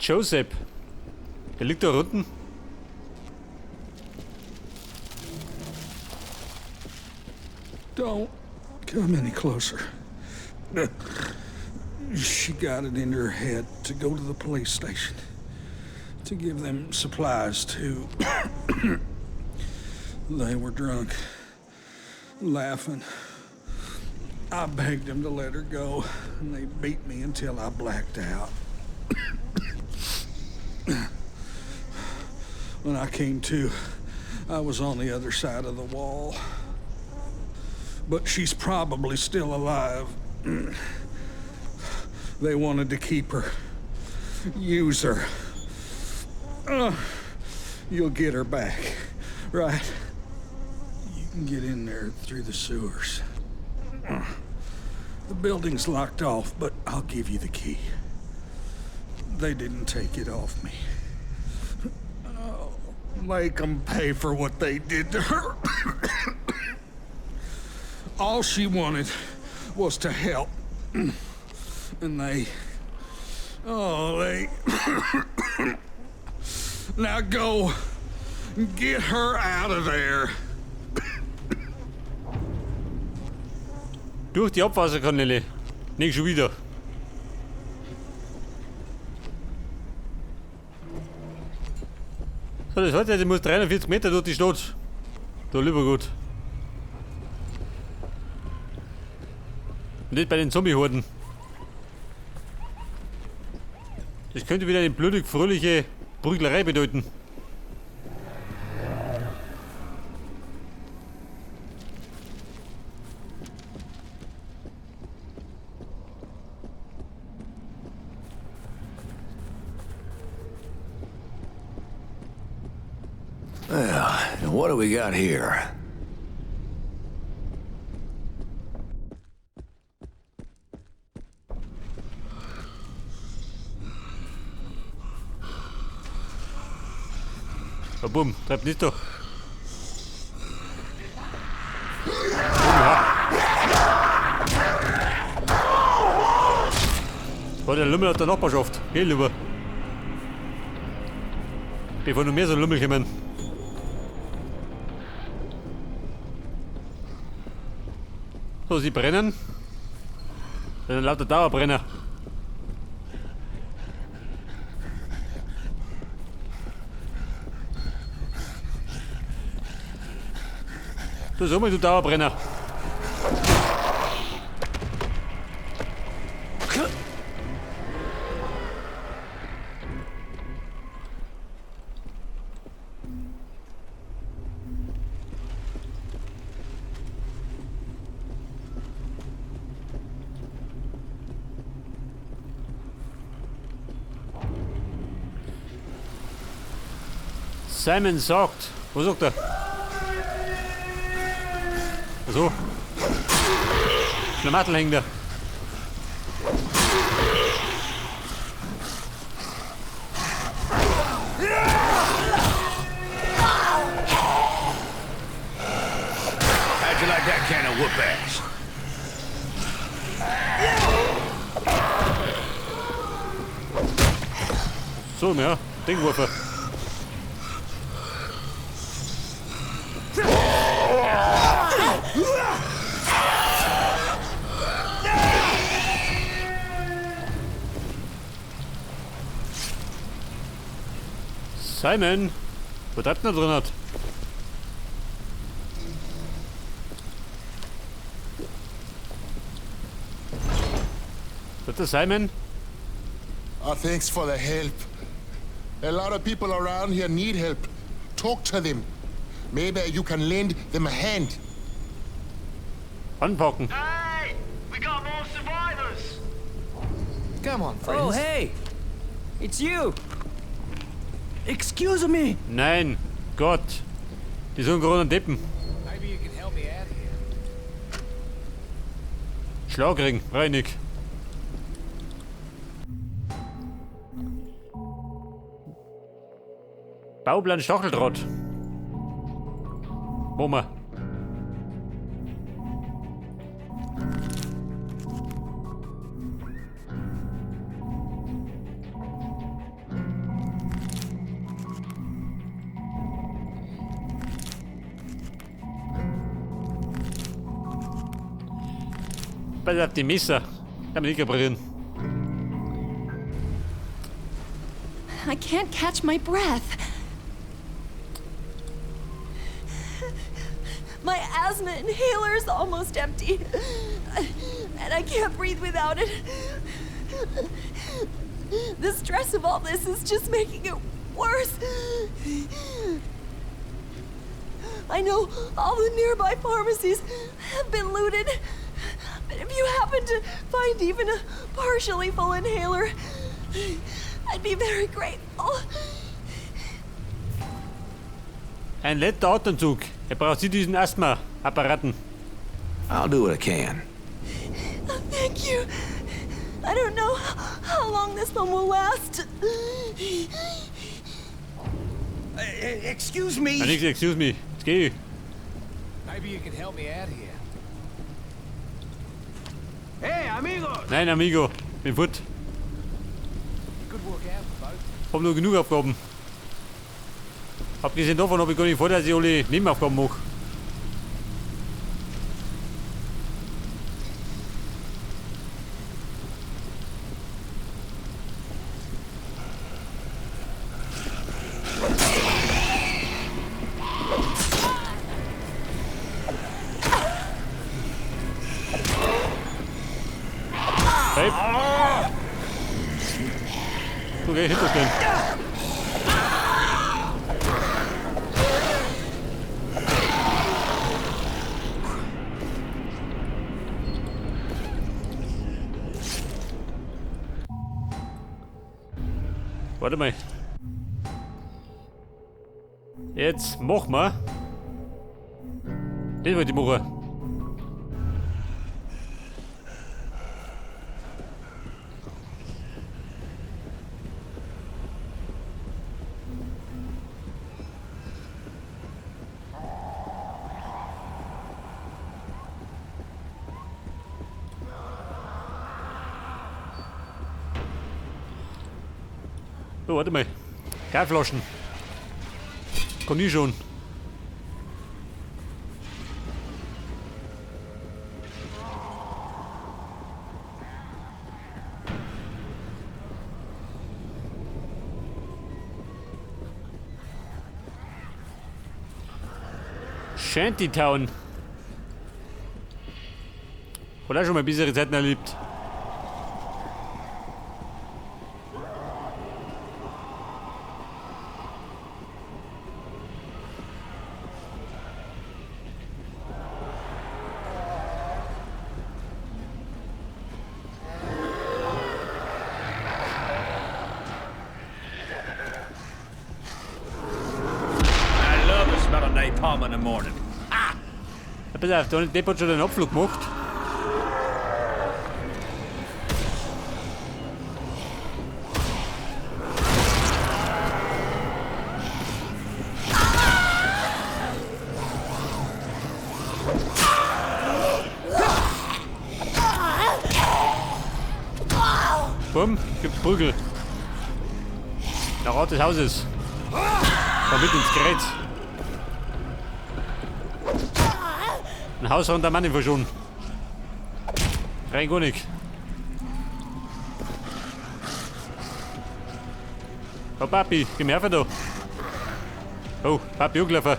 Joseph. Der liegt da unten. Don't come any closer. She got it in her head to go to the police station. To give them supplies to. They were drunk, laughing. I begged them to let her go, and they beat me until I blacked out. When I came to, I was on the other side of the wall. But she's probably still alive. They wanted to keep her. Use her. You'll get her back, right? You can get in there through the sewers. The building's locked off, but I'll give you the key. They didn't take it off me. Oh, make them pay for what they did to her. All she wanted was to help. And they... Oh, they... Now go. Get her out of there. Durch die Abwasserkanäle. Nicht schon wieder. So, das heißt, ich muss 340 Meter durch die Stadt. Da lieber gut. Nicht bei den Zombie-Horden. Das könnte wieder eine blutig fröhliche Prüglerei bedeuten. Well, and what do we got here? Oh, boom, treib nicht doch. Ja. Oh, der Lümmel aus der Nachbarschaft. Geh lieber. Bevor noch mehr so Lümmel kommen. So, sie brennen. Das sind lauter Dauerbrenner. Du sag mal, du Dauerbrenner. Simon sagt. Wo sagt er? So. Schlamattel hängt da. How'd you like that kind of whoop ass? So, ja. Dingwurfer. Simon, wo treibt denn da drin hat? Ist das Simon? Oh, thanks for the help. A lot of people around here need help. Talk to them. Maybe you can lend them a hand. Anpacken. Hey! We got more survivors! Come on, friends. Oh, hey! It's you! Excuse me! Nein, Gott. Die sollen gerade Deppen. Maybe you can help me out here. Schlagring, reinig. Bauplan Stacheldraht. Wo wir? Pass auf die Messer. Kann man nicht reparieren. I can't catch my breath. My asthma inhaler's almost empty. And I can't breathe without it. The stress of all this is just making it worse. I know all the nearby pharmacies have been looted. But if you happen to find even a partially full inhaler, I'd be very grateful. Ein letzter Atemzug. Er braucht sie diesen Asthma-Apparaten. I'll do what I can. Thank you. I don't know how long this one will last. Excuse me. Nix, excuse me. Jetzt geh. Maybe you can help me out here. Hey, amigos! Nein, Amigo. Bin fort. Good work out for both. Hab nur genug Aufgaben. Abgesehen davon habe ich gar nicht vor, dass ich alle Nebenaufgaben mache. Hey. Du geh hinterstellen. Warte mal. Jetzt mach mal. Das wollte ich machen. Oh, warte mal. Gasflaschen. Komm ich schon. Shantytown. Hat auch schon mal bessere Zeiten erlebt. I love the smell of napalm in the morning. Ja, pass auf, der Depp hat schon den Abflug gemacht. Bumm, gibt Prügel. Der Rat des Hauses. Komm mit ins Gerät. Ein Haus und der Mann verschwunden. Rein gar nicht. Oh Papi, geh mir helfen da. Oh, Papi angelaufen.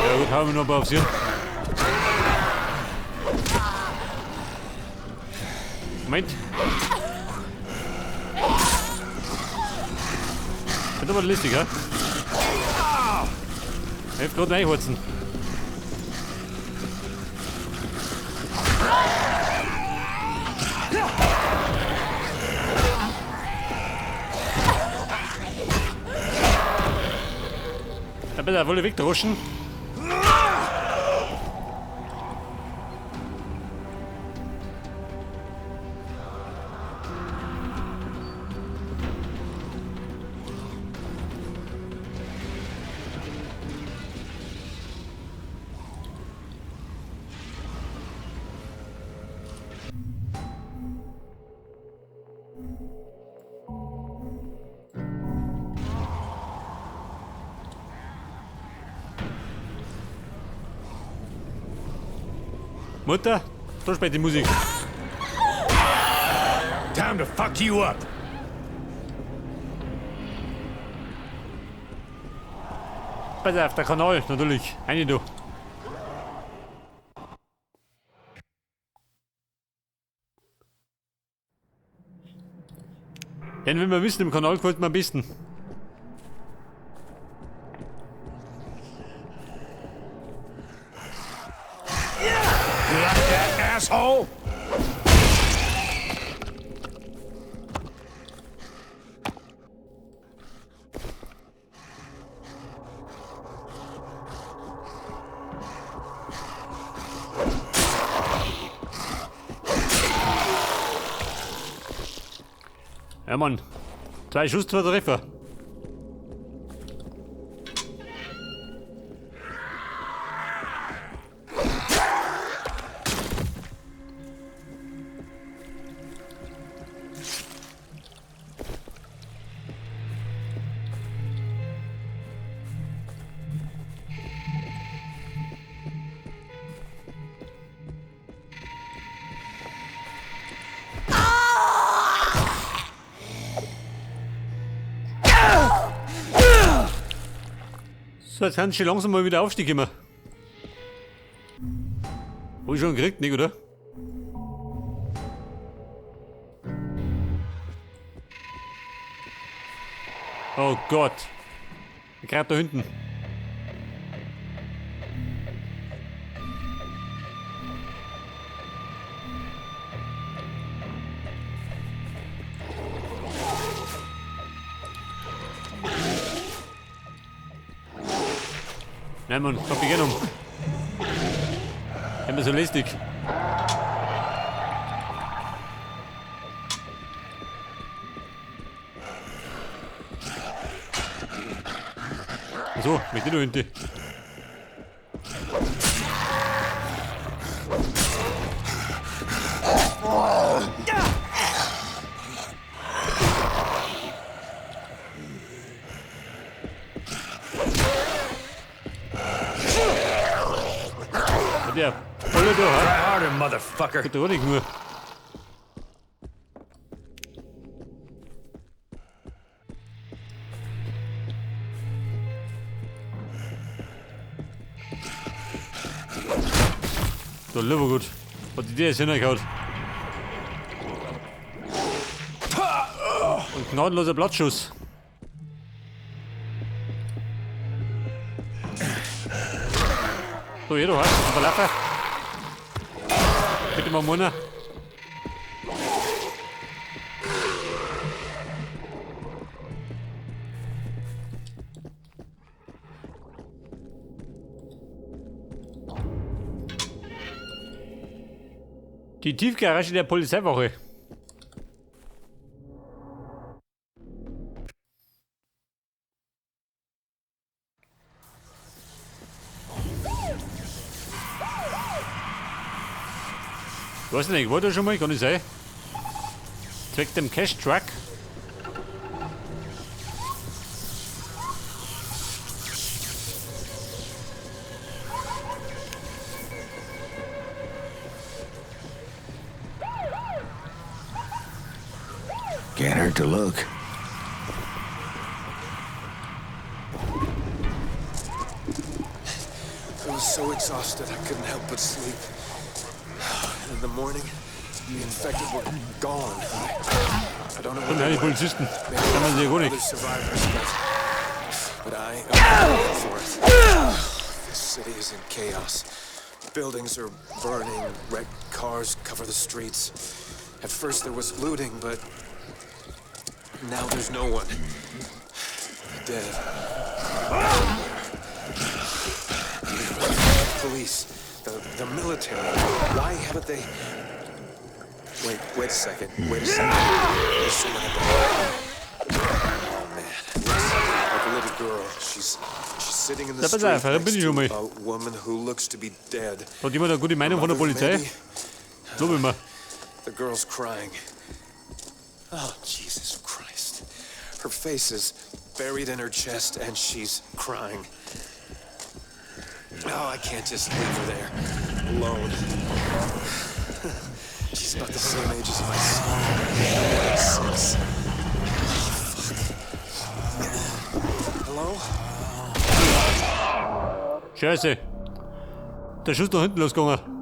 Ja gut, hauen wir noch ein paar aufs Hirn. Moment. Wird aber lustig, ha? Ich hab gerade reinhurzen. Ja, bitte, wolle wegdroschen. Mutter, da spielt die Musik. Time to fuck you up. Pass auf, der Kanal, natürlich. Eine da. Den will man wissen, im Kanal gefällt mir am besten. You like that, asshole? Ja, Mann. 2 Schuss, 2 Treffer. So, jetzt haben sie schon langsam mal wieder Aufstieg immer. Hab ich schon gekriegt, nicht, oder? Oh Gott. Gerade da hinten. Nein, Mann, hab ich genommen. Immer so lästig. So, mit dir da hinten. Ja, voll da, ha? Try harder, motherfucker. Geht doch nicht nur. So, lieber gut. Hat die jetzt hingehauen. Und gnadenloser Blattschuss. So, jeder hat einen Verlapper. Bitte mal Mona. Die Tiefgarage der Polizeiwache. Ich weiß nicht, war da schon mal? Kann ich sein? Zweckt dem Cash-Truck. Can't hurt to look. I was so exhausted I couldn't help but sleep. And in the morning, the infected were gone. I don't know what Und ja, die Polizisten. Kann man sehr gut other nicht. survivors, but I am looking for it. This city is in chaos. Buildings are burning, wrecked cars cover the streets. At first there was looting, but now there's no one. Dead. Police, the military, why haven't they... Wait a second, There's someone at the back. Oh man, like a little girl, she's sitting in the Da pass street auf, da bin ich schon mal. next to a woman who looks to be dead. Hat jemand eine gute Meinung von der Polizei? Glaub ich mal. The girl's crying. Oh, Jesus Christ. Her face is buried in her chest and she's crying. Oh, I can't just leave her there. alone. She's about the same age as my son. 6. Hello? Scheiße. Der Schuss da hinten losgegangen.